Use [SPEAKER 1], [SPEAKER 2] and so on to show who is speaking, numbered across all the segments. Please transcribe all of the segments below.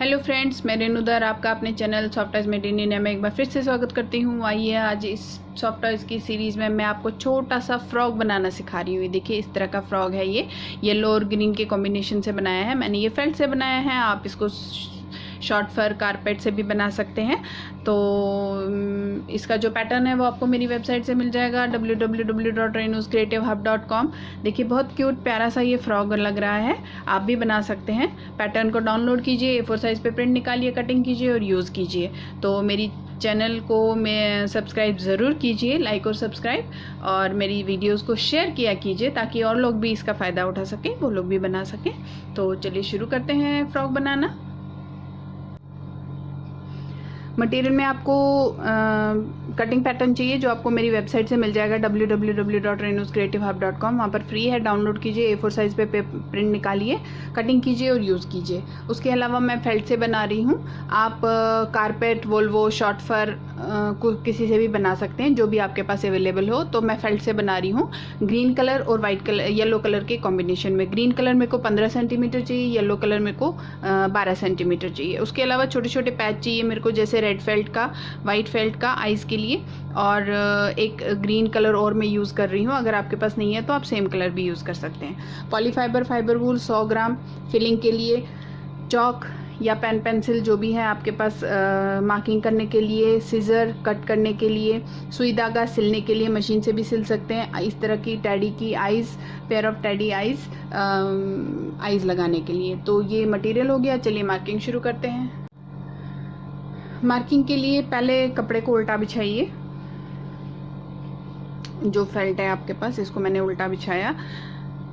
[SPEAKER 1] Hello friends, मैं रेणुदर आपका अपने channel soft toys made in India में एक बार फिर से स्वागत करती हूँ। आइए आज इस सॉफ्ट टॉयज की सीरीज़ में मैं आपको छोटा सा फ्रॉक बनाना सिखा रही हूँ। देखिए इस तरह का फ्रॉक है, ये येलो और ग्रीन के कॉम्बिनेशन से बनाया है। मैंने ये फेल्ट से बनाया है, आप इसको शॉर्ट फर कारपेट से भी बना सकते हैं। तो इसका जो पैटर्न है वो आपको मेरी वेबसाइट से मिल जाएगा www.renuscreativehub.com। देखिए बहुत क्यूट प्यारा सा ये फ्रॉक लग रहा है, आप भी बना सकते हैं। पैटर्न को डाउनलोड कीजिए, A4 साइज़ पे प्रिंट निकालिए, कटिंग कीजिए और यूज़ कीजिए। तो मेरी चैनल को मैं सब्सक्राइब ज़रूर कीजिए, लाइक और सब्सक्राइब, और मेरी वीडियोस को शेयर किया कीजिए ताकि और लोग भी इसका फ़ायदा उठा सकें, वो लोग भी बना सकें। तो चलिए शुरू करते हैं फ्रॉक बनाना। मटेरियल में आपको कटिंग पैटर्न चाहिए जो आपको मेरी वेबसाइट से मिल जाएगा www.renuscreativehub.com। वहाँ पर फ्री है, डाउनलोड कीजिए, A4 साइज़ पे प्रिंट निकालिए, कटिंग कीजिए और यूज़ कीजिए। उसके अलावा मैं फेल्ट से बना रही हूँ, आप कारपेट, वोल्वो, शॉर्ट फर किसी से भी बना सकते हैं, जो भी आपके पास अवेलेबल हो। तो मैं फेल्ट से बना रही हूँ ग्रीन कलर और वाइट कलर, येलो कलर के कॉम्बिनेशन में। ग्रीन कलर मेरे को 15 सेंटीमीटर चाहिए, येलो कलर मेरे को 12 सेंटीमीटर चाहिए। उसके अलावा छोटे छोटे पैच चाहिए मेरे को, जैसे रेड फेल्ट का, वाइट फेल्ट का आइज़ के लिए, और एक ग्रीन कलर और मैं यूज़ कर रही हूँ। अगर आपके पास नहीं है तो आप सेम कलर भी यूज़ कर सकते हैं। पॉलीफाइबर फाइबर वूल 100 ग्राम फिलिंग के लिए, चौक या पेंसिल जो भी है आपके पास, मार्किंग करने के लिए, सीजर कट करने के लिए, सुई धागा सिलने के लिए, मशीन से भी सिल सकते हैं। इस तरह की टेडी की eyes, pair of teddy eyes लगाने के लिए। तो ये मटेरियल हो गया, चलिए मार्किंग शुरू करते हैं। मार्किंग के लिए पहले कपड़े को उल्टा बिछाइए। जो फेल्ट है आपके पास, इसको मैंने उल्टा बिछाया,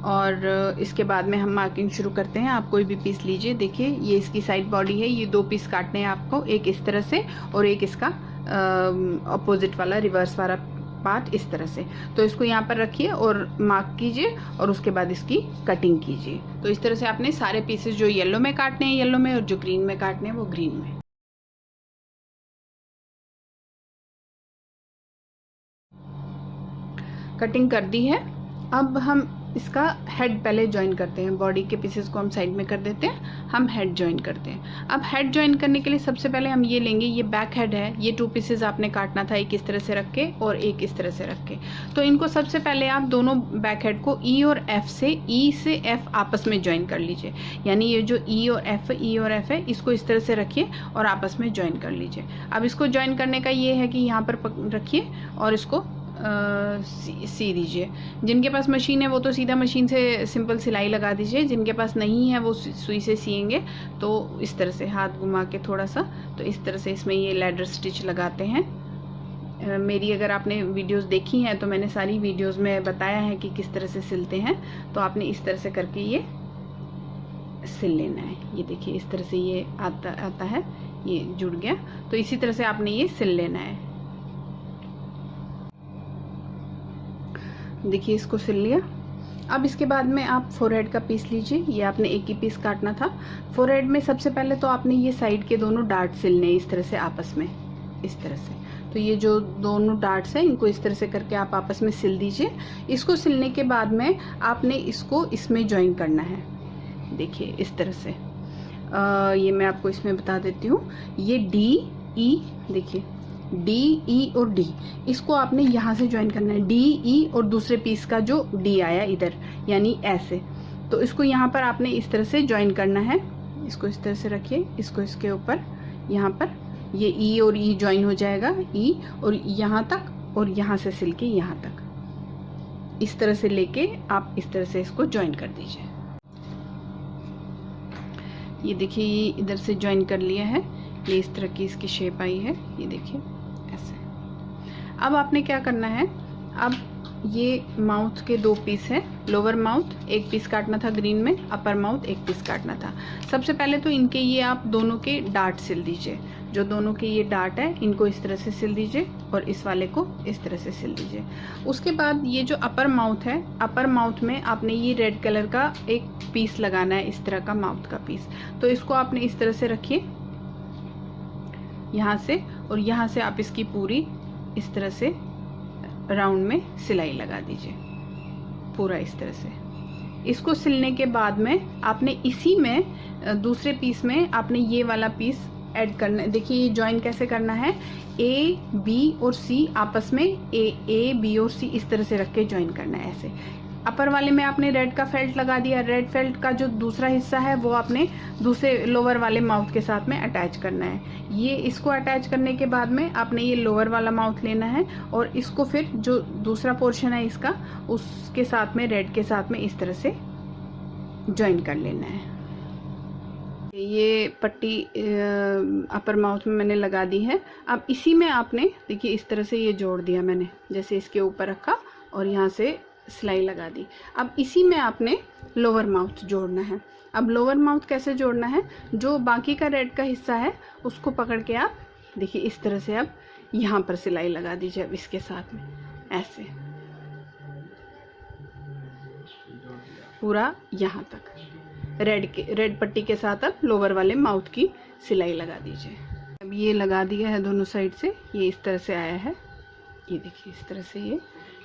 [SPEAKER 1] और इसके बाद में हम मार्किंग शुरू करते हैं। आप कोई भी पीस लीजिए। देखिए ये इसकी साइड बॉडी है, ये 2 पीस काटने हैं आपको, एक इस तरह से और एक इसका अपोजिट वाला, रिवर्स वाला पार्ट इस तरह से। तो इसको यहाँ पर रखिए और मार्क कीजिए, और उसके बाद इसकी कटिंग कीजिए। तो इस तरह से आपने सारे पीसेस जो येलो में काटने हैं येलो में, और जो ग्रीन में काटने हैं वो ग्रीन में। कटिंग कर दी है। अब हम इसका हेड पहले ज्वाइन करते हैं। बॉडी के पीसेस को हम साइड में कर देते हैं, हम हेड ज्वाइन करते हैं। अब हेड ज्वाइन करने के लिए सबसे पहले हम ये लेंगे, ये बैक हेड है, ये 2 पीसेस आपने काटना था, एक इस तरह से रख के और एक इस तरह से रख के। तो इनको सबसे पहले आप दोनों बैक हेड को ई और एफ आपस में ज्वाइन कर लीजिए। यानी ये जो ई और एफ है, इसको इस तरह से रखिए और आपस में ज्वाइन कर लीजिए। अब इसको ज्वाइन करने का ये है कि यहाँ पर रखिए और इसको सी दीजिए। जिनके पास मशीन है वो तो सीधा मशीन से सिंपल सिलाई लगा दीजिए, जिनके पास नहीं है वो सुई से सिएंगे। तो इस तरह से हाथ घुमा के थोड़ा सा, तो इस तरह से इसमें ये लैडर स्टिच लगाते हैं। मेरी अगर आपने वीडियोस देखी हैं तो मैंने सारी वीडियोस में बताया है कि किस तरह से सिलते हैं। तो आपने इस तरह से करके ये सिल लेना है। ये देखिए इस तरह से ये आता है, ये जुड़ गया। तो इसी तरह से आपने ये सिल लेना है। देखिए इसको सिल लिया। अब इसके बाद में आप फोरहेड का पीस लीजिए। ये आपने एक ही पीस काटना था। फोरहेड में सबसे पहले तो आपने ये साइड के दोनों डार्ट सिलने इस तरह से आपस में, इस तरह से। तो ये जो दोनों डार्ट्स हैं इनको इस तरह से करके आप आपस में सिल दीजिए। इसको सिलने के बाद में आपने इसको इसमें ज्वाइन करना है। देखिए इस तरह से। ये मैं आपको इसमें बता देती हूँ। ये डी ई, देखिए डी ई और डी, इसको आपने यहाँ से ज्वाइन करना है। डी ई और दूसरे पीस का जो डी आया इधर, यानी ऐसे। तो इसको यहाँ पर आपने इस तरह से ज्वाइन करना है। इसको इस तरह से रखिए, इसको इसके ऊपर, यहाँ पर ये ई और ई ज्वाइन हो जाएगा, ई और यहाँ तक, और यहाँ से सिल के यहाँ तक, इस तरह से लेके आप इस तरह से इसको ज्वाइन कर दीजिए। ये देखिए ये इधर से ज्वाइन कर लिया है। ये इस तरह की इसकी शेप आई है, ये देखिए ऐसे। अब आपने क्या करना है, अब ये माउथ के 2 पीस है। लोअर माउथ 1 पीस काटना था ग्रीन में, अपर माउथ 1 पीस काटना था। सबसे पहले तो इनके ये आप दोनों के डार्ट सिल दीजिए। जो दोनों के ये डार्ट है इनको इस तरह से सिल दीजिए, और इस वाले को इस तरह से सिल दीजिए। उसके बाद ये जो अपर माउथ है, अपर माउथ में आपने ये रेड कलर का एक पीस लगाना है, इस तरह का माउथ का पीस। तो इसको आपने इस तरह से रखिए यहाँ से, और यहाँ से आप इसकी पूरी इस तरह से राउंड में सिलाई लगा दीजिए, पूरा इस तरह से। इसको सिलने के बाद में आपने इसी में दूसरे पीस में आपने ये वाला पीस ऐड करना है। देखिए ये ज्वाइन कैसे करना है, ए बी और सी आपस में ए बी और सी इस तरह से रख के ज्वाइन करना है ऐसे। अपर वाले में आपने रेड का फेल्ट लगा दिया, रेड फेल्ट का जो दूसरा हिस्सा है वो आपने दूसरे लोअर वाले माउथ के साथ में अटैच करना है। ये इसको अटैच करने के बाद में आपने ये लोअर वाला माउथ लेना है और इसको फिर जो दूसरा पोर्शन है इसका उसके साथ में रेड के साथ में इस तरह से ज्वाइन कर लेना है। ये पट्टी अपर माउथ में मैंने लगा दी है। अब इसी में आपने देखिए इस तरह से ये जोड़ दिया मैंने, जैसे इसके ऊपर रखा और यहाँ से सिलाई लगा दी। अब इसी में आपने लोअर माउथ जोड़ना है। अब लोअर माउथ कैसे जोड़ना है, जो बाकी का रेड का हिस्सा है उसको पकड़ के आप देखिए इस तरह से अब यहाँ पर सिलाई लगा दीजिए। अब इसके साथ में ऐसे पूरा यहाँ तक रेड पट्टी के साथ अब लोअर वाले माउथ की सिलाई लगा दीजिए। अब ये लगा दिया है दोनों साइड से, ये इस तरह से आया है। ये देखिए इस तरह से ये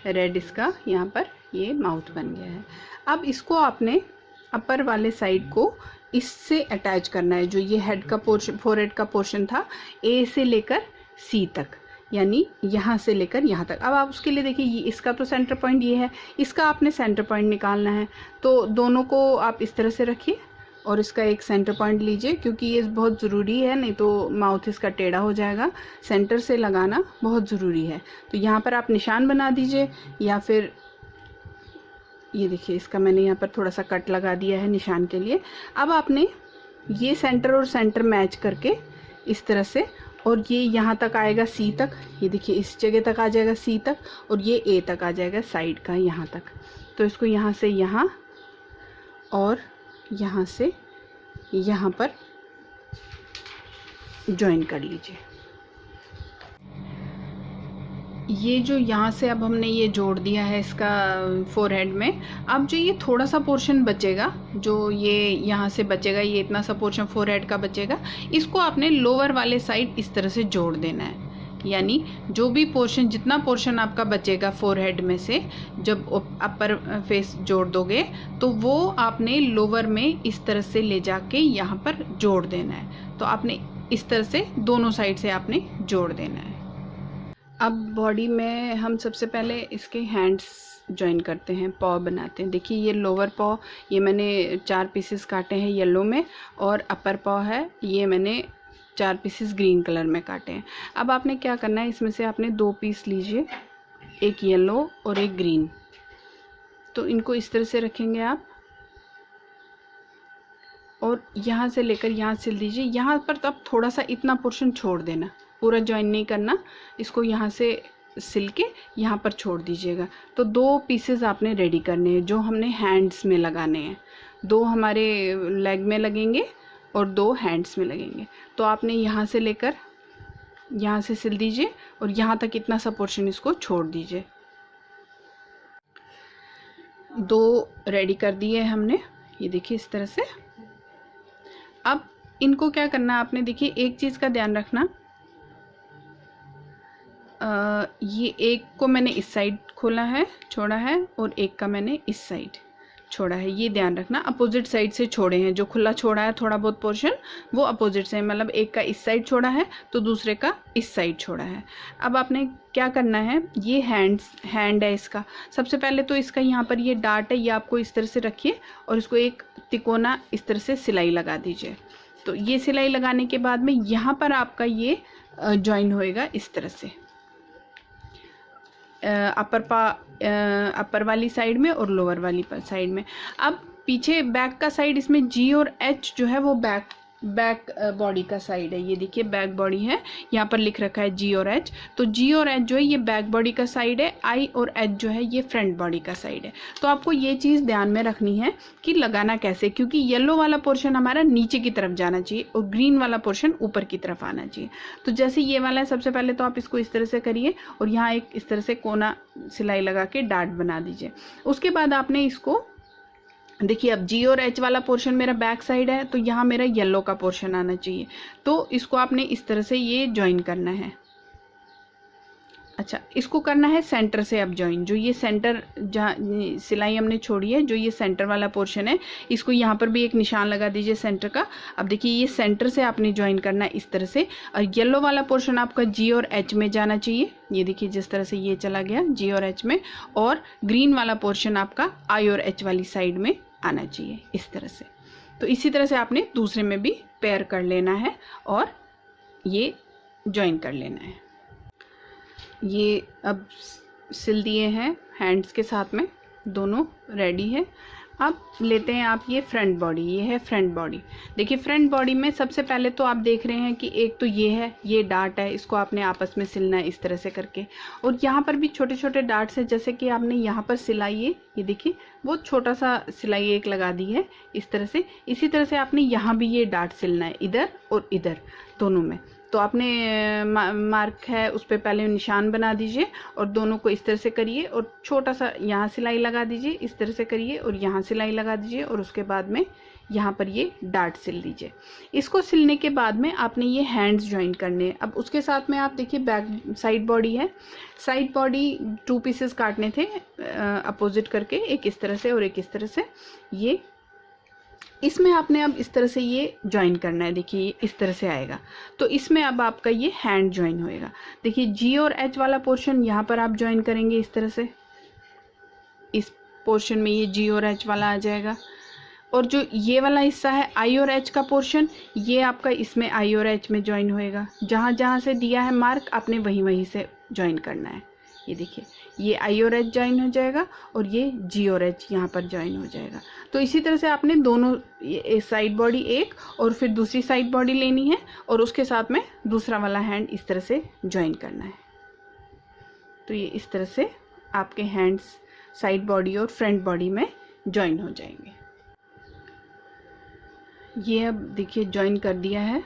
[SPEAKER 1] रेड इसका यहाँ पर ये माउथ बन गया है। अब इसको आपने अपर वाले साइड को इससे अटैच करना है। जो ये हेड का पोर्शन, फोरहेड का पोर्शन था, ए से लेकर सी तक, यानी यहाँ से लेकर यहाँ तक। अब आप उसके लिए देखिए ये इसका तो सेंटर पॉइंट ये है, इसका आपने सेंटर पॉइंट निकालना है। तो दोनों को आप इस तरह से रखिए और इसका एक सेंटर पॉइंट लीजिए, क्योंकि ये बहुत ज़रूरी है, नहीं तो माउथ इसका टेढ़ा हो जाएगा। सेंटर से लगाना बहुत ज़रूरी है। तो यहाँ पर आप निशान बना दीजिए, या फिर ये देखिए इसका मैंने यहाँ पर थोड़ा सा कट लगा दिया है निशान के लिए। अब आपने ये सेंटर और सेंटर मैच करके इस तरह से, और ये यहाँ तक आएगा सी तक, ये देखिए इस जगह तक आ जाएगा सी तक, और ये ए तक आ जाएगा साइड का यहाँ तक। तो इसको यहाँ से यहाँ और यहाँ से यहाँ पर ज्वाइन कर लीजिए। ये जो यहाँ से अब हमने ये जोड़ दिया है इसका फोरहेड में। अब जो ये थोड़ा सा पोर्शन बचेगा, जो ये यहाँ से बचेगा, ये इतना सा पोर्शन फोरहेड का बचेगा, इसको आपने लोअर वाले साइड इस तरह से जोड़ देना है। यानी जो भी पोर्शन, जितना पोर्शन आपका बचेगा फोरहेड में से, जब अपर फेस जोड़ दोगे तो वो आपने लोअर में इस तरह से ले जाके यहाँ पर जोड़ देना है। तो आपने इस तरह से दोनों साइड से आपने जोड़ देना है। अब बॉडी में हम सबसे पहले इसके हैंड्स ज्वाइन करते हैं, पॉ बनाते हैं। देखिए ये लोअर पॉ, ये मैंने 4 पीसेस काटे हैं येलो में, और अपर पॉ है ये मैंने 4 पीसेस ग्रीन कलर में काटे हैं। अब आपने क्या करना है, इसमें से आपने 2 पीस लीजिए, एक येलो और एक ग्रीन। तो इनको इस तरह से रखेंगे आप, और यहाँ से लेकर यहाँ सिल दीजिए। यहाँ पर तो अब थोड़ा सा इतना पोर्शन छोड़ देना, पूरा ज्वाइन नहीं करना। इसको यहाँ से सिल के यहाँ पर छोड़ दीजिएगा। तो 2 पीसेस आपने रेडी करने हैं जो हमने हैंड्स में लगाने हैं। 2 हमारे लेग में लगेंगे और 2 हैंड्स में लगेंगे। तो आपने यहाँ से लेकर यहाँ से सिल दीजिए और यहाँ तक इतना सा पोर्शन इसको छोड़ दीजिए। 2 रेडी कर दिए हमने, ये देखिए इस तरह से। अब इनको क्या करना है आपने, देखिए एक चीज़ का ध्यान रखना, ये एक को मैंने इस साइड खोला है, छोड़ा है, और एक का मैंने इस साइड छोड़ा है। ये ध्यान रखना, अपोजिट साइड से छोड़े हैं। जो खुला छोड़ा है थोड़ा बहुत पोर्शन, वो अपोजिट से, मतलब एक का इस साइड छोड़ा है तो दूसरे का इस साइड छोड़ा है। अब आपने क्या करना है, ये हैंड है इसका। सबसे पहले तो इसका यहाँ पर ये डार्ट है, ये आपको इस तरह से रखिए और इसको एक तिकोना इस तरह से सिलाई लगा दीजिए। तो ये सिलाई लगाने के बाद में यहाँ पर आपका ये ज्वाइन होएगा इस तरह से, अपर वाली साइड में और लोअर वाली साइड में। अब पीछे बैक का साइड, इसमें जी और एच जो है वो बैक बॉडी का साइड है। ये देखिए बैक बॉडी है, यहाँ पर लिख रखा है जी और एच। तो जी और एच जो है ये बैक बॉडी का साइड है, आई और एच जो है ये फ्रंट बॉडी का साइड है। तो आपको ये चीज़ ध्यान में रखनी है कि लगाना कैसे, क्योंकि येलो वाला पोर्शन हमारा नीचे की तरफ जाना चाहिए और ग्रीन वाला पोर्शन ऊपर की तरफ आना चाहिए। तो जैसे ये वाला है, सबसे पहले तो आप इसको इस तरह से करिए और यहाँ एक इस तरह से कोना सिलाई लगा के डार्ट बना दीजिए। उसके बाद आपने इसको देखिए, अब जी और एच वाला पोर्शन मेरा बैक साइड है, तो यहाँ मेरा येलो का पोर्शन आना चाहिए। तो इसको आपने इस तरह से ये ज्वाइन करना है अच्छा, इसको करना है सेंटर से अब जॉइन। जो ये सेंटर जहाँ सिलाई हमने छोड़ी है, जो ये सेंटर वाला पोर्शन है, इसको यहाँ पर भी एक निशान लगा दीजिए सेंटर का। अब देखिए ये सेंटर से आपने जॉइन करना है इस तरह से, और येलो वाला पोर्शन आपका जी और एच में जाना चाहिए। ये देखिए जिस तरह से ये चला गया जी और एच में, और ग्रीन वाला पोर्शन आपका आई और एच वाली साइड में आना चाहिए इस तरह से। तो इसी तरह से आपने दूसरे में भी पेयर कर लेना है और ये जॉइन कर लेना है। ये अब सिल दिए हैं हैंड्स के साथ में, दोनों रेडी है। अब लेते हैं आप ये फ्रंट बॉडी, ये है फ्रंट बॉडी। देखिए फ्रंट बॉडी में सबसे पहले तो आप देख रहे हैं कि एक तो ये है, ये डार्ट है, इसको आपने आपस में सिलना है इस तरह से करके। और यहाँ पर भी छोटे छोटे डार्ट्स हैं, जैसे कि आपने यहाँ पर सिलाई ये देखिए बहुत छोटा सा सिलाई एक लगा दी है इस तरह से। इसी तरह से आपने यहाँ भी ये डार्ट सिलना है, इधर और इधर दोनों में। तो आपने मार्क है उस पर पहले निशान बना दीजिए और दोनों को इस तरह से करिए, और छोटा सा यहाँ सिलाई लगा दीजिए, इस तरह से करिए और यहाँ सिलाई लगा दीजिए, और उसके बाद में यहाँ पर ये डार्ट सिल दीजिए। इसको सिलने के बाद में आपने ये हैंड्स ज्वाइन करने हैं। अब उसके साथ में आप देखिए बैक साइड बॉडी है, साइड बॉडी 2 पीसेस काटने थे अपोजिट करके, एक इस तरह से और एक इस तरह से। ये इसमें आपने अब इस तरह से ये ज्वाइन करना है, देखिए इस तरह से आएगा। तो इसमें अब आपका ये हैंड ज्वाइन होएगा। देखिए जी और एच वाला पोर्शन यहाँ पर आप ज्वाइन करेंगे इस तरह से, इस पोर्शन में ये जी और एच वाला आ जाएगा। और जो ये वाला हिस्सा है आई और एच का पोर्शन, ये आपका इसमें आई और एच में ज्वाइन होएगा। जहाँ जहाँ से दिया है मार्क आपने वहीं से ज्वाइन करना है। ये देखिए ये आई और एच ज्वाइन हो जाएगा और ये जी और एच यहाँ पर ज्वाइन हो जाएगा। तो इसी तरह से आपने दोनों साइड बॉडी एक और फिर दूसरी साइड बॉडी लेनी है और उसके साथ में दूसरा वाला हैंड इस तरह से ज्वाइन करना है। तो ये इस तरह से आपके हैंड्स साइड बॉडी और फ्रंट बॉडी में ज्वाइन हो जाएंगे। ये अब देखिए ज्वाइन कर दिया है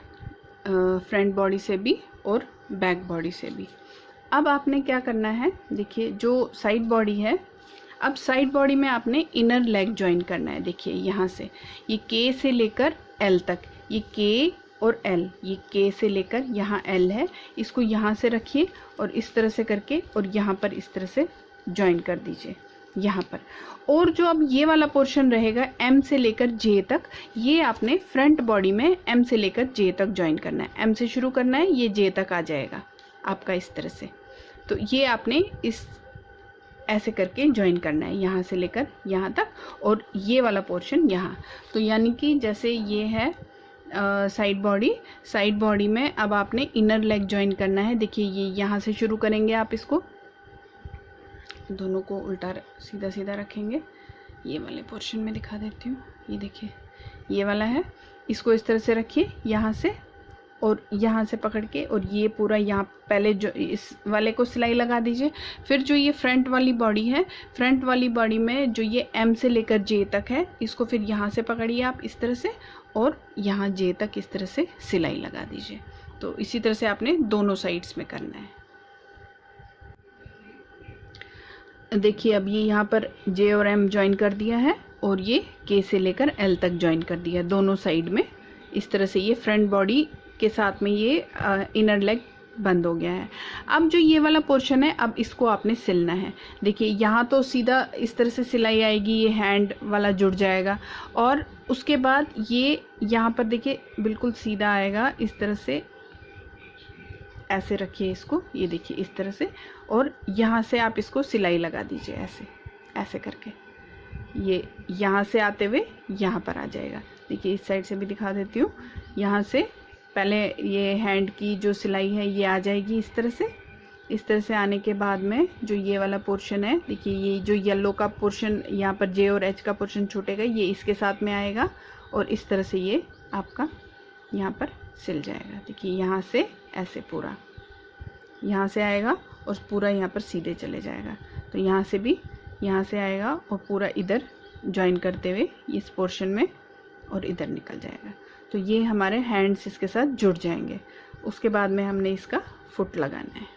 [SPEAKER 1] फ्रंट बॉडी से भी और बैक बॉडी से भी। अब आपने क्या करना है, देखिए जो साइड बॉडी है, अब साइड बॉडी में आपने इनर लेग ज्वाइन करना है। देखिए यहाँ से ये के से लेकर एल तक, ये के और एल, ये के से लेकर यहाँ एल है, इसको यहाँ से रखिए और इस तरह से करके और यहाँ पर इस तरह से ज्वाइन कर दीजिए यहाँ पर। और जो अब ये वाला पोर्शन रहेगा एम से लेकर जे तक, ये आपने फ्रंट बॉडी में एम से लेकर जे तक ज्वाइन करना है। एम से शुरू करना है, ये जे तक आ जाएगा आपका इस तरह से। तो ये आपने इस ऐसे करके ज्वाइन करना है यहाँ से लेकर यहाँ तक, और ये वाला पोर्शन यहाँ। तो यानी कि जैसे ये है साइड बॉडी में अब आपने इनर लेग ज्वाइन करना है। देखिए ये यहाँ से शुरू करेंगे आप, इसको दोनों को उल्टा सीधा सीधा रखेंगे। ये वाले पोर्शन में दिखा देती हूँ, ये देखिए ये वाला है, इसको इस तरह से रखिए यहाँ से और यहाँ से पकड़ के, और ये पूरा यहाँ पहले जो इस वाले को सिलाई लगा दीजिए। फिर जो ये फ्रंट वाली बॉडी है, फ्रंट वाली बॉडी में जो ये एम से लेकर जे तक है, इसको फिर यहाँ से पकड़िए आप इस तरह से और यहाँ जे तक इस तरह से सिलाई लगा दीजिए। तो इसी तरह से आपने दोनों साइड्स में करना है। देखिए अब ये यहाँ पर जे और एम ज्वाइन कर दिया है और ये के से लेकर एल तक ज्वाइन कर दिया है दोनों साइड में। इस तरह से ये फ्रंट बॉडी के साथ में ये इनर लेग बंद हो गया है। अब जो ये वाला पोर्शन है, अब इसको आपने सिलना है। देखिए यहाँ तो सीधा इस तरह से सिलाई आएगी, ये हैंड वाला जुड़ जाएगा, और उसके बाद ये यहाँ पर देखिए बिल्कुल सीधा आएगा इस तरह से। ऐसे रखिए इसको, ये देखिए इस तरह से, और यहाँ से आप इसको सिलाई लगा दीजिए ऐसे ऐसे करके। ये यहाँ से आते हुए यहाँ पर आ जाएगा। देखिए इस साइड से भी दिखा देती हूँ। यहाँ से पहले ये हैंड की जो सिलाई है ये आ जाएगी इस तरह से। इस तरह से आने के बाद में जो ये वाला पोर्शन है, देखिए ये जो येलो का पोर्शन यहाँ पर जे और एच का पोर्शन छूटेगा, ये इसके साथ में आएगा और इस तरह से ये आपका यहाँ पर सिल जाएगा। देखिए यहाँ से ऐसे पूरा यहाँ से आएगा और पूरा यहाँ पर सीधे चले जाएगा। तो यहाँ से भी यहाँ से आएगा और पूरा इधर ज्वाइन करते हुए इस पोर्शन में और इधर निकल जाएगा। तो ये हमारे हैंड्स इसके साथ जुड़ जाएंगे। उसके बाद में हमने इसका फुट लगाना है।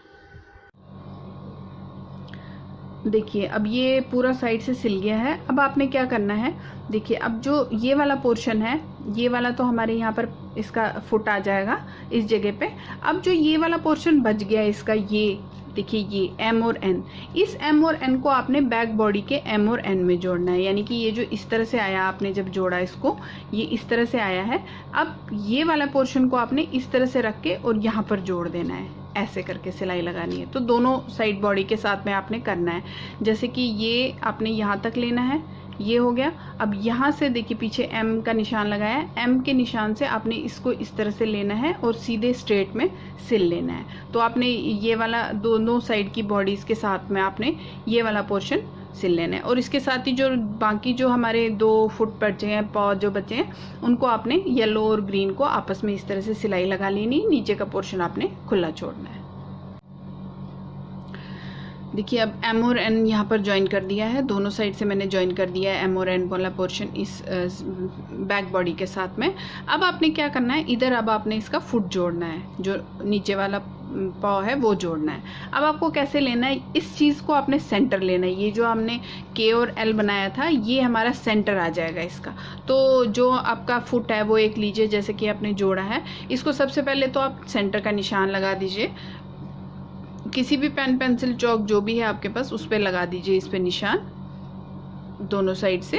[SPEAKER 1] देखिए अब ये पूरा साइड से सिल गया है। अब आपने क्या करना है, देखिए अब जो ये वाला पोर्शन है, ये वाला तो हमारे यहाँ पर इसका फुट आ जाएगा इस जगह पे। अब जो ये वाला पोर्शन बच गया इसका, ये देखिए ये एम और एन, इस एम और एन को आपने बैक बॉडी के एम और एन में जोड़ना है। यानी कि ये जो इस तरह से आया, आपने जब जोड़ा इसको, ये इस तरह से आया है। अब ये वाला पोर्शन को आपने इस तरह से रख के और यहाँ पर जोड़ देना है, ऐसे करके सिलाई लगानी है। तो दोनों साइड बॉडी के साथ में आपने करना है। जैसे कि ये आपने यहाँ तक लेना है, ये हो गया। अब यहाँ से देखिए पीछे एम का निशान लगाया है, एम के निशान से आपने इसको इस तरह से लेना है और सीधे स्ट्रेट में सिल लेना है। तो आपने ये वाला दोनों साइड की बॉडीज़ के साथ में आपने ये वाला पोर्शन सिल लेना है। और इसके साथ ही जो बाकी जो हमारे 2 फुट बचे हैं, पॉ जो बचे हैं, उनको आपने येलो और ग्रीन को आपस में इस तरह से सिलाई लगा लेनी। नीचे का पोर्शन आपने खुला छोड़ना है। देखिए अब एम और एन यहाँ पर ज्वाइन कर दिया है, दोनों साइड से मैंने ज्वाइन कर दिया है एम और एन वाला पोर्शन इस बैक बॉडी के साथ में। अब आपने क्या करना है, इधर अब आपने इसका फुट जोड़ना है, जो नीचे वाला पॉ है वो जोड़ना है। अब आपको कैसे लेना है, इस चीज़ को आपने सेंटर लेना है। ये जो हमने के और एल बनाया था, ये हमारा सेंटर आ जाएगा इसका। तो जो आपका फुट है वो एक लीजिए, जैसे कि आपने जोड़ा है इसको, सबसे पहले तो आप सेंटर का निशान लगा दीजिए। किसी भी पेन पेंसिल चौक जो भी है आपके पास उस पर लगा दीजिए इस पे निशान दोनों साइड से।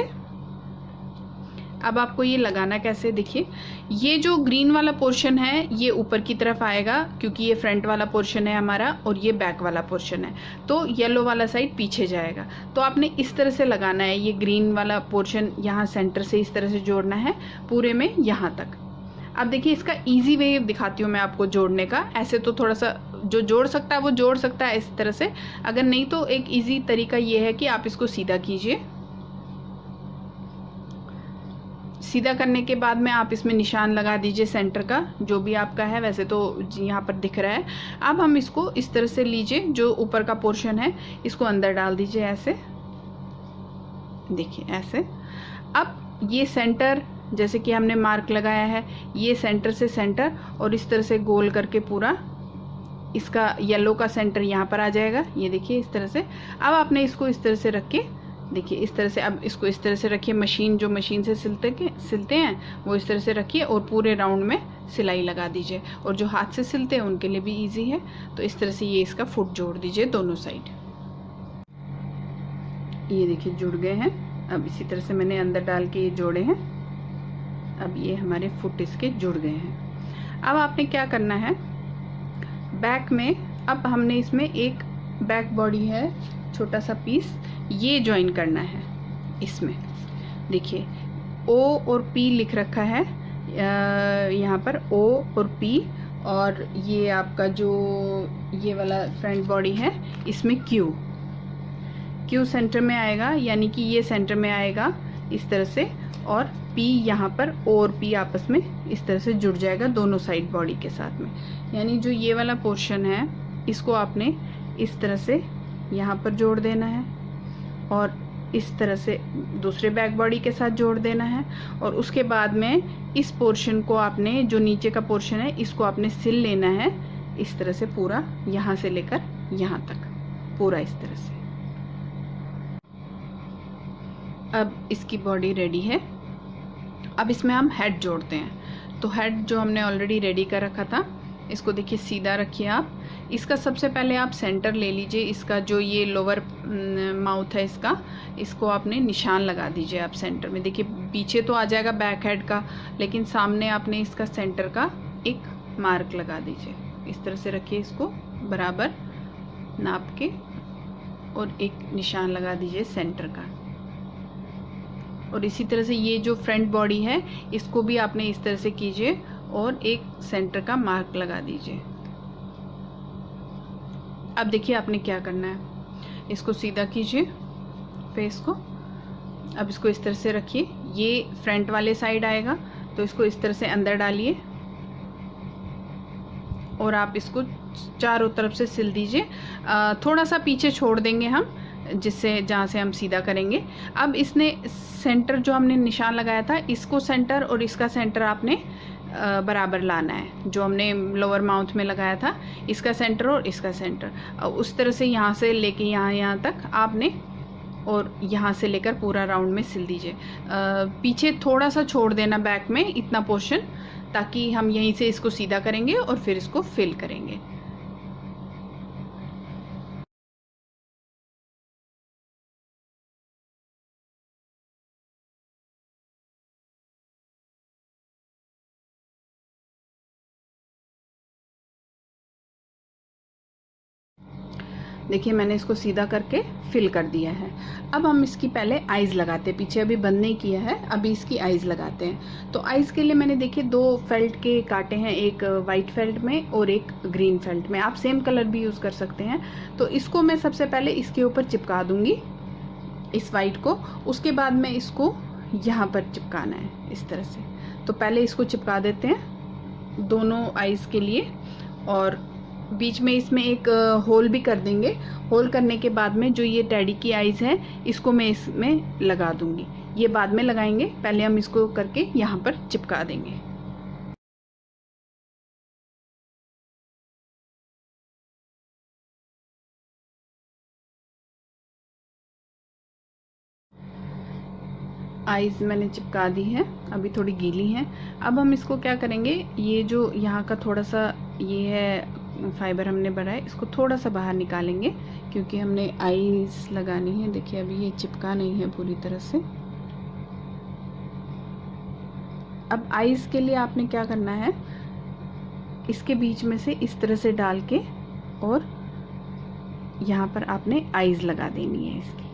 [SPEAKER 1] अब आपको ये लगाना कैसे, देखिए ये जो ग्रीन वाला पोर्शन है ये ऊपर की तरफ आएगा, क्योंकि ये फ्रंट वाला पोर्शन है हमारा और ये बैक वाला पोर्शन है। तो येलो वाला साइड पीछे जाएगा। तो आपने इस तरह से लगाना है। ये ग्रीन वाला पोर्शन यहाँ सेंटर से इस तरह से जोड़ना है पूरे में यहाँ तक। अब देखिए इसका इजी वे दिखाती हूँ मैं आपको जोड़ने का। ऐसे तो थोड़ा सा जो जोड़ सकता है वो जोड़ सकता है इस तरह से, अगर नहीं तो एक इजी तरीका ये है कि आप इसको सीधा कीजिए। सीधा करने के बाद में आप इसमें निशान लगा दीजिए सेंटर का, जो भी आपका है, वैसे तो यहाँ पर दिख रहा है। अब हम इसको इस तरह से लीजिए, जो ऊपर का पोर्शन है इसको अंदर डाल दीजिए ऐसे, देखिए ऐसे। अब ये सेंटर जैसे कि हमने मार्क लगाया है, ये सेंटर से सेंटर और इस तरह से गोल करके पूरा इसका येलो का सेंटर यहाँ पर आ जाएगा। ये देखिए इस तरह से। अब आपने इसको इस तरह से रख के, देखिए इस तरह से, अब इसको इस तरह से रखिए। मशीन जो मशीन से सिलते हैं वो इस तरह से रखिए और पूरे राउंड में सिलाई लगा दीजिए। और जो हाथ से सिलते हैं उनके लिए भी इजी है। तो इस तरह से ये इसका फुट जोड़ दीजिए दोनों साइड। ये देखिए जुड़ गए हैं। अब इसी तरह से मैंने अंदर डाल के ये जोड़े हैं। अब ये हमारे फुट इसके जुड़ गए हैं। अब आपने क्या करना है, बैक में अब हमने इसमें एक बैक बॉडी है छोटा सा पीस, ये ज्वाइन करना है इसमें। देखिए ओ और पी लिख रखा है यहाँ पर, ओ और पी, और ये आपका जो ये वाला फ्रंट बॉडी है इसमें क्यू सेंटर में आएगा, यानी कि ये सेंटर में आएगा इस तरह से, और पी यहाँ पर ओ और पी आपस में इस तरह से जुड़ जाएगा दोनों साइड बॉडी के साथ में। यानी जो ये वाला पोर्शन है इसको आपने इस तरह से यहाँ पर जोड़ देना है और इस तरह से दूसरे बैक बॉडी के साथ जोड़ देना है। और उसके बाद में इस पोर्शन को आपने, जो नीचे का पोर्शन है, इसको आपने सिल लेना है इस तरह से पूरा, यहाँ से लेकर यहाँ तक पूरा इस तरह से। अब इसकी बॉडी रेडी है। अब इसमें हम हेड जोड़ते हैं। तो हेड जो हमने ऑलरेडी रेडी कर रखा था, इसको देखिए सीधा रखिए आप। इसका सबसे पहले आप सेंटर ले लीजिए, इसका जो ये लोअर माउथ है इसको आपने निशान लगा दीजिए आप सेंटर में। देखिए पीछे तो आ जाएगा बैक हेड का, लेकिन सामने आपने इसका सेंटर का एक मार्क लगा दीजिए। इस तरह से रखिए इसको बराबर नाप के और एक निशान लगा दीजिए सेंटर का। और इसी तरह से ये जो फ्रंट बॉडी है इसको भी आपने इस तरह से कीजिए और एक सेंटर का मार्क लगा दीजिए। अब देखिए आपने क्या करना है, इसको सीधा कीजिए फेस को। अब इसको इस तरह से रखिए, ये फ्रंट वाले साइड आएगा तो इसको इस तरह से अंदर डालिए और आप इसको चारों तरफ से सिल दीजिए। थोड़ा सा पीछे छोड़ देंगे हम, जिससे जहाँ से हम सीधा करेंगे। अब इसने सेंटर जो हमने निशान लगाया था, इसको सेंटर और इसका सेंटर आपने बराबर लाना है। जो हमने लोअर माउथ में लगाया था, इसका सेंटर और इसका सेंटर, उस तरह से यहाँ से लेके यहाँ तक आपने, और यहाँ से लेकर पूरा राउंड में सिल दीजिए। पीछे थोड़ा सा छोड़ देना बैक में, इतना पोर्शन ताकि हम यहीं से इसको सीधा करेंगे और फिर इसको फिल करेंगे। देखिए मैंने इसको सीधा करके फिल कर दिया है। अब हम इसकी पहले आइज़ लगाते हैं, पीछे अभी बंद नहीं किया है, अभी इसकी आइज़ लगाते हैं। तो आइज़ के लिए मैंने देखिए 2 फेल्ट के काटे हैं, एक वाइट फेल्ट में और एक ग्रीन फेल्ट में। आप सेम कलर भी यूज़ कर सकते हैं। तो इसको मैं सबसे पहले इसके ऊपर चिपका दूंगी, इस वाइट को। उसके बाद में इसको यहाँ पर चिपकाना है इस तरह से। तो पहले इसको चिपका देते हैं दोनों आइज़ के लिए, और बीच में इसमें एक होल भी कर देंगे। होल करने के बाद में जो ये टेडी की आइज़ है इसको मैं इसमें लगा दूंगी। ये बाद में लगाएंगे, पहले हम इसको करके यहाँ पर चिपका देंगे। आइज़ मैंने चिपका दी है, अभी थोड़ी गीली हैं। अब हम इसको क्या करेंगे, ये जो यहाँ का थोड़ा सा ये है फाइबर हमने बढ़ाया, इसको थोड़ा सा बाहर निकालेंगे क्योंकि हमने आइज़ लगानी है। देखिए अभी ये चिपका नहीं है पूरी तरह से। अब आइज़ के लिए आपने क्या करना है, इसके बीच में से इस तरह से डाल के और यहाँ पर आपने आइज़ लगा देनी है इसकी।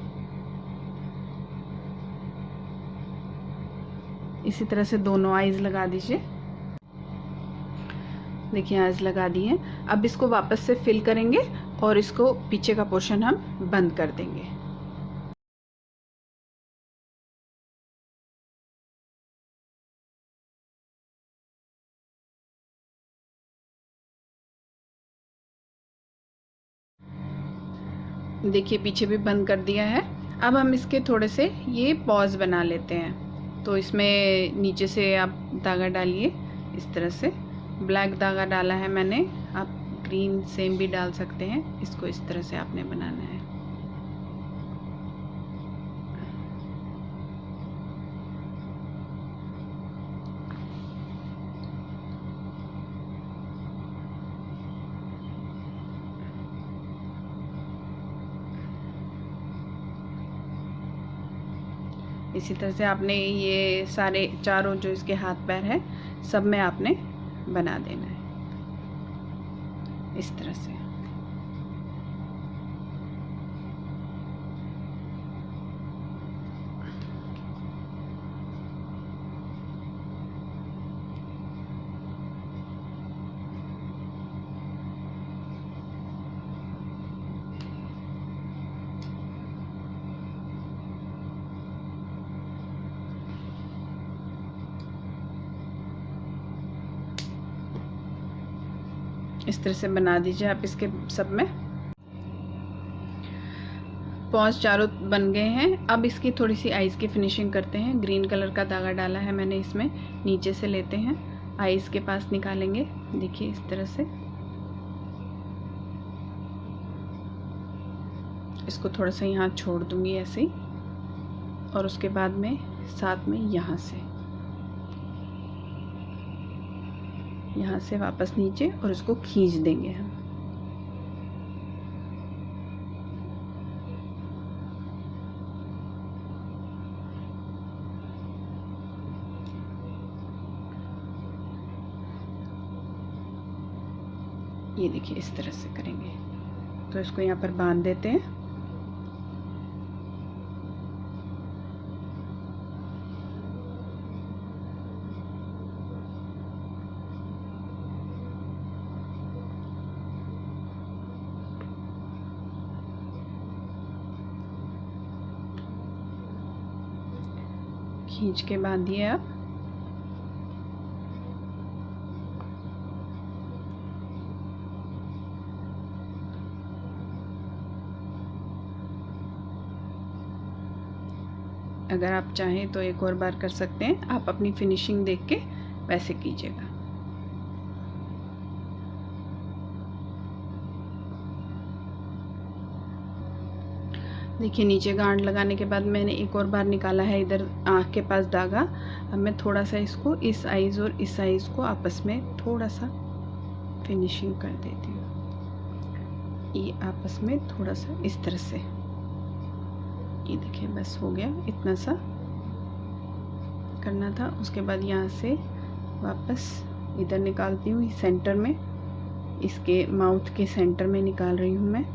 [SPEAKER 1] इसी तरह से दोनों आइज़ लगा दीजिए। देखिए आइज़ लगा दी है। अब इसको वापस से फिल करेंगे और इसको पीछे का पोर्शन हम बंद कर देंगे। देखिए पीछे भी बंद कर दिया है। अब हम इसके थोड़े से ये पॉज बना लेते हैं। तो इसमें नीचे से आप धागा डालिए इस तरह से। ब्लैक धागा डाला है मैंने, आप ग्रीन सेम भी डाल सकते हैं। इसको इस तरह से आपने बनाना है। इसी तरह से आपने ये सारे चारों जो इसके हाथ पैर है सब में आपने बना देना है इस तरह से। इस तरह से बना दीजिए आप इसके सब में। पॉज चारों बन गए हैं। अब इसकी थोड़ी सी आइज़ की फिनिशिंग करते हैं। ग्रीन कलर का धागा डाला है मैंने इसमें, नीचे से लेते हैं, आइज़ के पास निकालेंगे। देखिए इस तरह से इसको थोड़ा सा यहाँ छोड़ दूंगी ऐसे ही, और उसके बाद में साथ में यहाँ से वापस नीचे और इसको खींच देंगे हम। ये देखिए इस तरह से करेंगे। तो इसको यहाँ पर बांध देते हैं। खींच के बांधिए आप। अगर आप चाहें तो एक और बार कर सकते हैं, आप अपनी फिनिशिंग देख के वैसे कीजिएगा। देखिए नीचे गांठ लगाने के बाद मैंने एक और बार निकाला है इधर आँख के पास धागा। अब मैं थोड़ा सा इसको इस आइज़ और इस आइज़ को आपस में थोड़ा सा फिनिशिंग कर देती हूँ। ये आपस में थोड़ा सा इस तरह से, ये देखिए बस हो गया, इतना सा करना था। उसके बाद यहाँ से वापस इधर निकालती हूँ सेंटर में, इसके माउथ के सेंटर में निकाल रही हूँ मैं।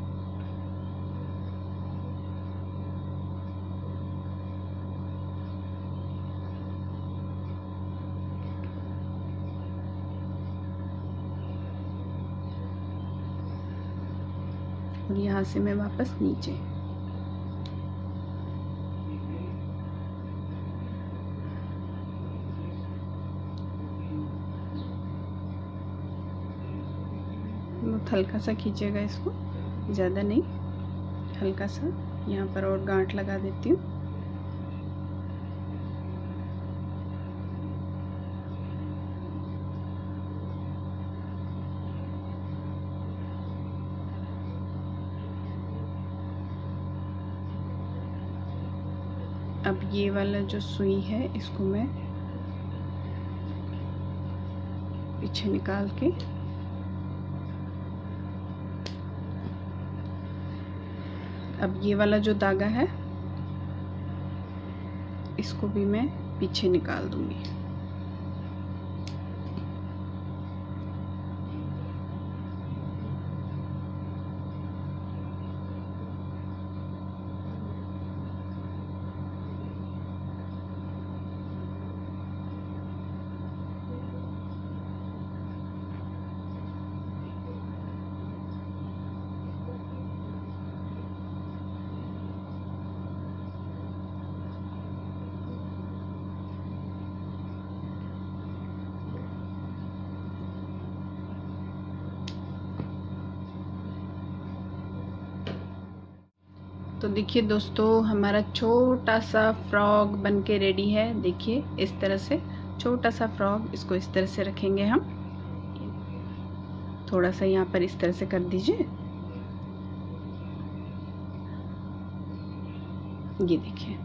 [SPEAKER 1] और यहाँ से मैं वापस नीचे, बहुत हल्का सा खींचेगा इसको, ज़्यादा नहीं, हल्का सा। यहाँ पर और गांठ लगा देती हूँ। अब ये वाला जो सुई है इसको मैं पीछे निकाल के अब ये वाला जो धागा है इसको भी मैं पीछे निकाल दूंगी। तो देखिए दोस्तों, हमारा छोटा सा फ्रॉक बनके रेडी है। देखिए इस तरह से छोटा सा फ्रॉक, इसको इस तरह से रखेंगे हम, थोड़ा सा यहाँ पर इस तरह से कर दीजिए। ये देखिए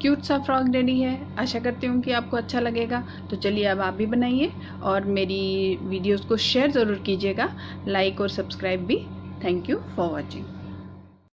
[SPEAKER 1] क्यूट सा फ्रॉक रेडी है। आशा करती हूँ कि आपको अच्छा लगेगा। तो चलिए अब आप भी बनाइए और मेरी वीडियोस को शेयर ज़रूर कीजिएगा, लाइक और सब्सक्राइब भी। Thank you for watching.